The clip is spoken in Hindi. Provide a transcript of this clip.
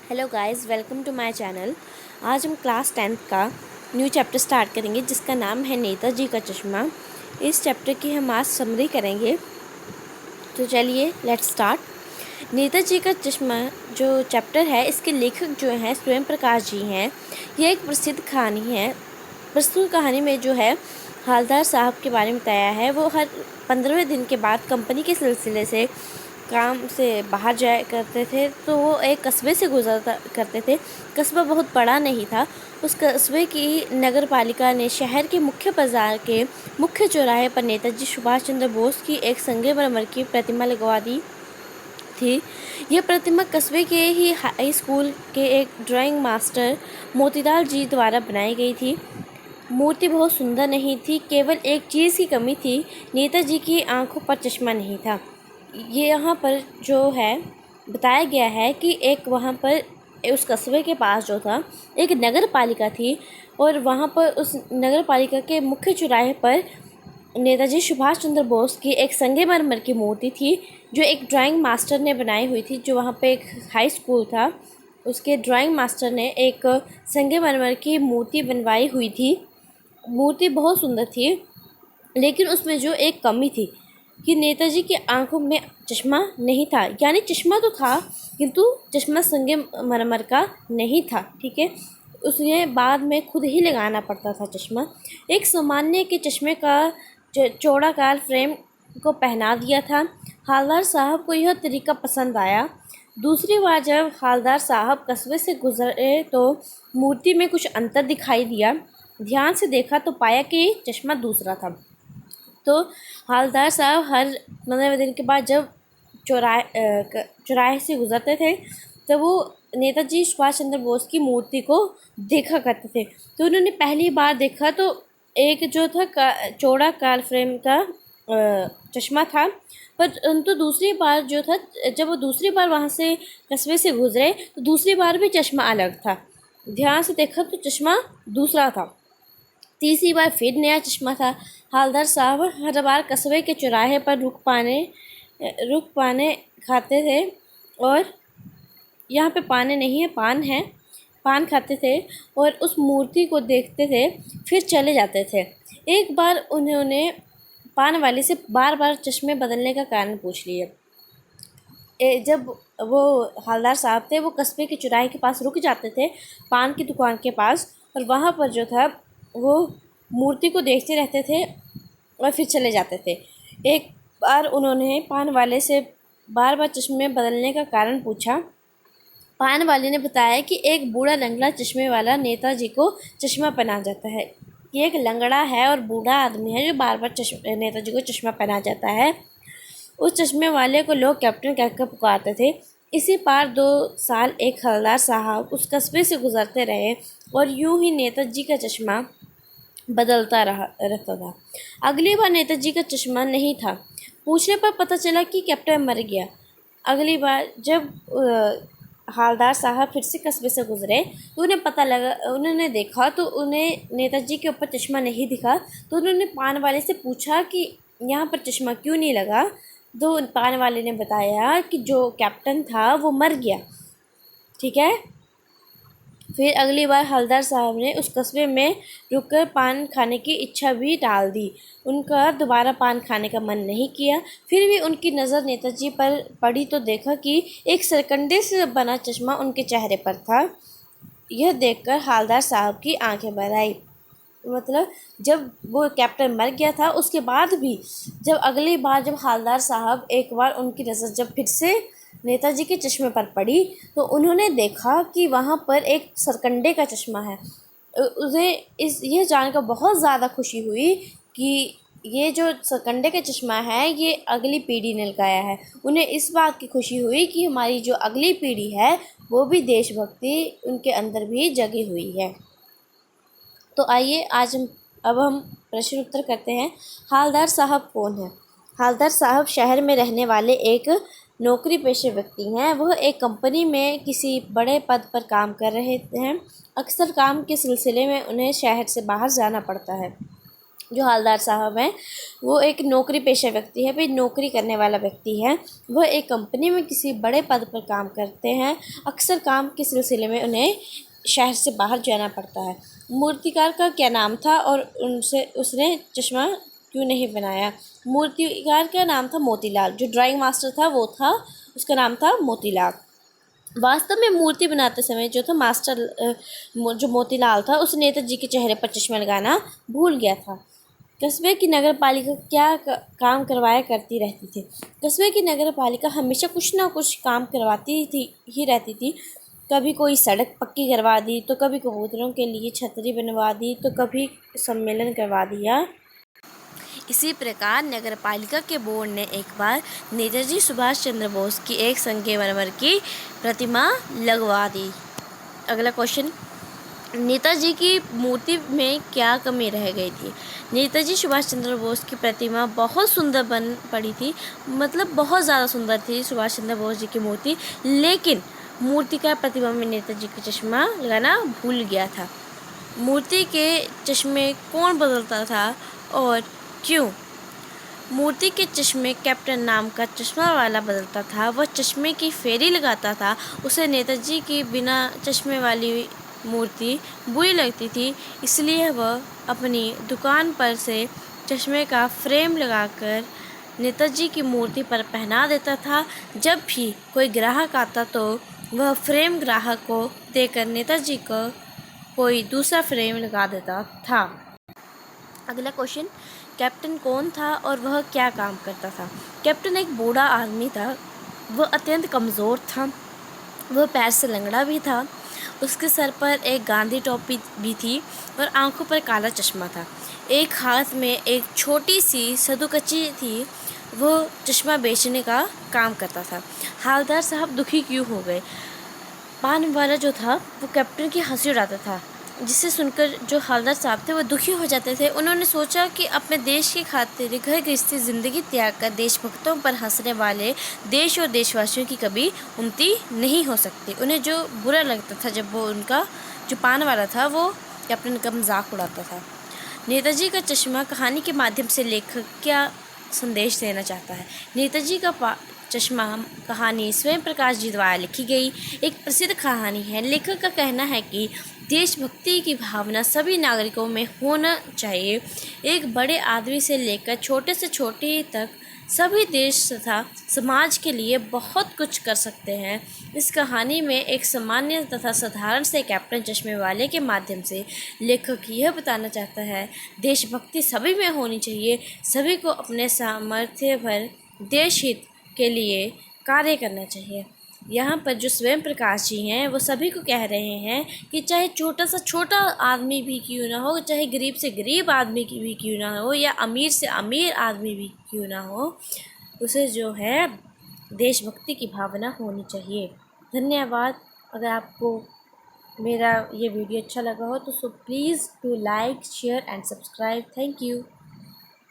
Hello guys, welcome to my channel. आज हम क्लास 10th का न्यू चैप्टर स्टार्ट करेंगे जिसका नाम है नेताजी का चश्मा। इस चैप्टर की हम आज समरी करेंगे, तो चलिए लेट्स स्टार्ट। नेताजी का चश्मा जो चैप्टर है, इसके लेखक जो हैं स्वयं प्रकाश जी हैं। यह एक प्रसिद्ध कहानी है। प्रस्तुत कहानी में जो है हवलदार साहब के बारे में बताया है। वो हर 15वें दिन के बाद कंपनी के सिलसिले से काम से बाहर जाया करते थे, तो वो एक कस्बे से गुजरता करते थे। कस्बा बहुत बड़ा नहीं था। उस कस्बे की नगर पालिका ने शहर के मुख्य बाजार के मुख्य चौराहे पर नेताजी सुभाष चंद्र बोस की एक संगमरमर की प्रतिमा लगवा दी थी। यह प्रतिमा कस्बे के ही हाई स्कूल के एक ड्राइंग मास्टर मोतीलाल जी द्वारा बनाई गई थी। मूर्ति बहुत सुंदर नहीं थी, केवल एक चीज़ की कमी थी, नेताजी की आंखों पर चश्मा नहीं था। ये यहाँ पर जो है बताया गया है कि एक वहाँ पर उस कस्बे के पास जो था एक नगर पालिका थी, और वहाँ पर उस नगर पालिका के मुख्य चौराहे पर नेताजी सुभाष चंद्र बोस की एक संगमरमर की मूर्ति थी, जो एक ड्राइंग मास्टर ने बनाई हुई थी। जो वहाँ पे एक हाई स्कूल था, उसके ड्राइंग मास्टर ने एक संगमरमर की मूर्ति बनवाई हुई थी। मूर्ति बहुत सुंदर थी, लेकिन उसमें जो एक कमी थी कि नेताजी की आंखों में चश्मा नहीं था। यानी चश्मा तो था, किंतु चश्मा संगमरमर का नहीं था। ठीक है, उसे बाद में खुद ही लगाना पड़ता था चश्मा। एक सामान्य के चश्मे का चौड़ाकार फ्रेम को पहना दिया था। हवलदार साहब को यह तरीका पसंद आया। दूसरी बार जब हवलदार साहब कस्बे से गुजरे तो मूर्ति में कुछ अंतर दिखाई दिया। ध्यान से देखा तो पाया कि चश्मा दूसरा था। तो हवलदार साहब हर 15 दिन के बाद जब चौराहे से गुजरते थे, तो वो नेताजी सुभाष चंद्र बोस की मूर्ति को देखा करते थे। तो उन्होंने पहली बार देखा तो एक जो था चौड़ा कार फ्रेम का चश्मा था, परंतु दूसरी बार जो था, जब वो दूसरी बार वहाँ से कस्बे से गुजरे तो दूसरी बार भी चश्मा अलग था। ध्यान से देखा तो चश्मा दूसरा था। तीसरी बार फिर नया चश्मा था। हवलदार साहब हर बार कस्बे के चौराहे पर रुक पाने खाते थे, और यहाँ पे पाने नहीं है, पान है, पान खाते थे और उस मूर्ति को देखते थे, फिर चले जाते थे। एक बार उन्होंने पान वाले से बार बार चश्मे बदलने का कारण पूछ लिया। जब वो हवलदार साहब थे, वो कस्बे के चौराहे के पास रुक जाते थे, पान की दुकान के पास, और वहाँ पर जो था वो मूर्ति को देखते रहते थे और फिर चले जाते थे। एक बार उन्होंने पान वाले से बार बार चश्मे बदलने का कारण पूछा। पान वाले ने बताया कि एक बूढ़ा लंगड़ा चश्मे वाला नेताजी को चश्मा पहना जाता है। ये एक लंगड़ा है और बूढ़ा आदमी है जो बार बार नेताजी को चश्मा पहना जाता है। उस चश्मे वाले को लोग कैप्टन कहकर पुकारते थे। इसी पार 2 साल एक हवलदार साहब उस कस्बे से गुजरते रहे, और यूं ही नेताजी का चश्मा बदलता रहता था। अगली बार नेताजी का चश्मा नहीं था। पूछने पर पता चला कि कैप्टन मर गया। अगली बार जब हवलदार साहब फिर से कस्बे से गुजरे तो उन्हें पता लगा, उन्होंने देखा तो उन्हें नेताजी के ऊपर चश्मा नहीं दिखा। तो उन्होंने पान वाले से पूछा कि यहाँ पर चश्मा क्यों नहीं लगा। तो पान वाले ने बताया कि जो कैप्टन था वो मर गया। ठीक है, फिर अगली बार हवलदार साहब ने उस कस्बे में रुककर पान खाने की इच्छा भी डाल दी। उनका दोबारा पान खाने का मन नहीं किया। फिर भी उनकी नज़र नेताजी पर पड़ी तो देखा कि एक सरकंडे से बना चश्मा उनके चेहरे पर था। यह देखकर हवलदार साहब की आंखें भर आई। मतलब जब वो कैप्टन मर गया था, उसके बाद भी जब अगली बार जब हवलदार साहब एक बार उनकी नज़र जब फिर से नेताजी के चश्मे पर पड़ी, तो उन्होंने देखा कि वहाँ पर एक सरकंडे का चश्मा है। उसे यह जानकर बहुत ज़्यादा खुशी हुई कि ये जो सरकंडे का चश्मा है ये अगली पीढ़ी ने लगाया है। उन्हें इस बात की खुशी हुई कि हमारी जो अगली पीढ़ी है वो भी देशभक्ति उनके अंदर भी जगी हुई है। तो आइए अब हम प्रश्न उत्तर करते हैं। हवलदार साहब कौन है? हवलदार साहब शहर में रहने वाले एक नौकरी पेशे व्यक्ति हैं। वह एक कंपनी में किसी बड़े पद पर काम कर रहे हैं। अक्सर काम के सिलसिले में उन्हें शहर से बाहर जाना पड़ता है। जो हवलदार साहब हैं वो एक नौकरी पेशा व्यक्ति है, भाई नौकरी करने वाला व्यक्ति है। वह एक कंपनी में किसी बड़े पद पर काम करते हैं। अक्सर काम के सिलसिले में उन्हें शहर से बाहर जाना पड़ता है। मूर्तिकार का क्या नाम था और उनसे उसने चश्मा क्यों नहीं बनाया? मूर्तिकार का नाम था मोतीलाल। जो ड्राइंग मास्टर था वो था, उसका नाम था मोतीलाल। वास्तव में मूर्ति बनाते समय जो था मास्टर जो मोतीलाल था उस नेताजी के चेहरे पर चश्मा लगाना भूल गया था। कस्बे की नगर पालिका क्या काम करवाया करती रहती थी? कस्बे की नगर पालिका हमेशा कुछ ना कुछ काम करवाती ही रहती थी। कभी कोई सड़क पक्की करवा दी, तो कभी कबूतरों के लिए छतरी बनवा दी, तो कभी सम्मेलन करवा दिया। इसी प्रकार नगरपालिका के बोर्ड ने एक बार नेताजी सुभाष चंद्र बोस की एक संगमरमर की प्रतिमा लगवा दी। अगला क्वेश्चन, नेताजी की मूर्ति में क्या कमी रह गई थी? नेताजी सुभाष चंद्र बोस की प्रतिमा बहुत सुंदर बन पड़ी थी, मतलब बहुत ज़्यादा सुंदर थी सुभाष चंद्र बोस जी की मूर्ति, लेकिन मूर्तिकार प्रतिमा में नेताजी का चश्मा लगाना भूल गया था। मूर्ति के चश्मे कौन बदलता था और क्यों? मूर्ति के चश्मे कैप्टन नाम का चश्मा वाला बदलता था। वह चश्मे की फेरी लगाता था। उसे नेताजी की बिना चश्मे वाली मूर्ति बुरी लगती थी, इसलिए वह अपनी दुकान पर से चश्मे का फ्रेम लगाकर नेताजी की मूर्ति पर पहना देता था। जब भी कोई ग्राहक आता तो वह फ्रेम ग्राहक को देकर नेताजी को कोई दूसरा फ्रेम लगा देता था। अगला क्वेश्चन, कैप्टन कौन था और वह क्या काम करता था? कैप्टन एक बूढ़ा आदमी था। वह अत्यंत कमज़ोर था। वह पैर से लंगड़ा भी था। उसके सर पर एक गांधी टोपी भी थी और आंखों पर काला चश्मा था। एक हाथ में एक छोटी सी सदुकच्ची थी। वह चश्मा बेचने का काम करता था। हवलदार साहब दुखी क्यों हो गए? पान वाला जो था वो कैप्टन की हंसी उड़ाता था, जिसे सुनकर जो हवलदार साहब थे वो दुखी हो जाते थे। उन्होंने सोचा कि अपने देश की खातिर घर गृहस्थी ज़िंदगी त्याग कर देशभक्तों पर हंसने वाले देश और देशवासियों की कभी उन्नति नहीं हो सकती। उन्हें जो बुरा लगता था जब वो उनका जो पान वाला था वो कैप्टन का मजाक उड़ाता था। नेताजी का चश्मा कहानी के माध्यम से लेखक क्या संदेश देना चाहता है? नेताजी का चश्मा कहानी स्वयं प्रकाश जी द्वारा लिखी गई एक प्रसिद्ध कहानी है। लेखक का कहना है कि देशभक्ति की भावना सभी नागरिकों में होना चाहिए। एक बड़े आदमी से लेकर छोटे से छोटे तक सभी देश तथा समाज के लिए बहुत कुछ कर सकते हैं। इस कहानी में एक सामान्य तथा साधारण से कैप्टन चश्मे वाले के माध्यम से लेखक यह बताना चाहता है, देशभक्ति सभी में होनी चाहिए। सभी को अपने सामर्थ्य भर देश हित के लिए कार्य करना चाहिए। यहाँ पर जो स्वयं प्रकाश जी हैं वो सभी को कह रहे हैं कि चाहे छोटा से छोटा आदमी भी क्यों ना हो, चाहे गरीब से गरीब आदमी की भी क्यों ना हो, या अमीर से अमीर आदमी भी क्यों ना हो, उसे जो है देशभक्ति की भावना होनी चाहिए। धन्यवाद। अगर आपको मेरा ये वीडियो अच्छा लगा हो तो please do like, share and subscribe. Thank you.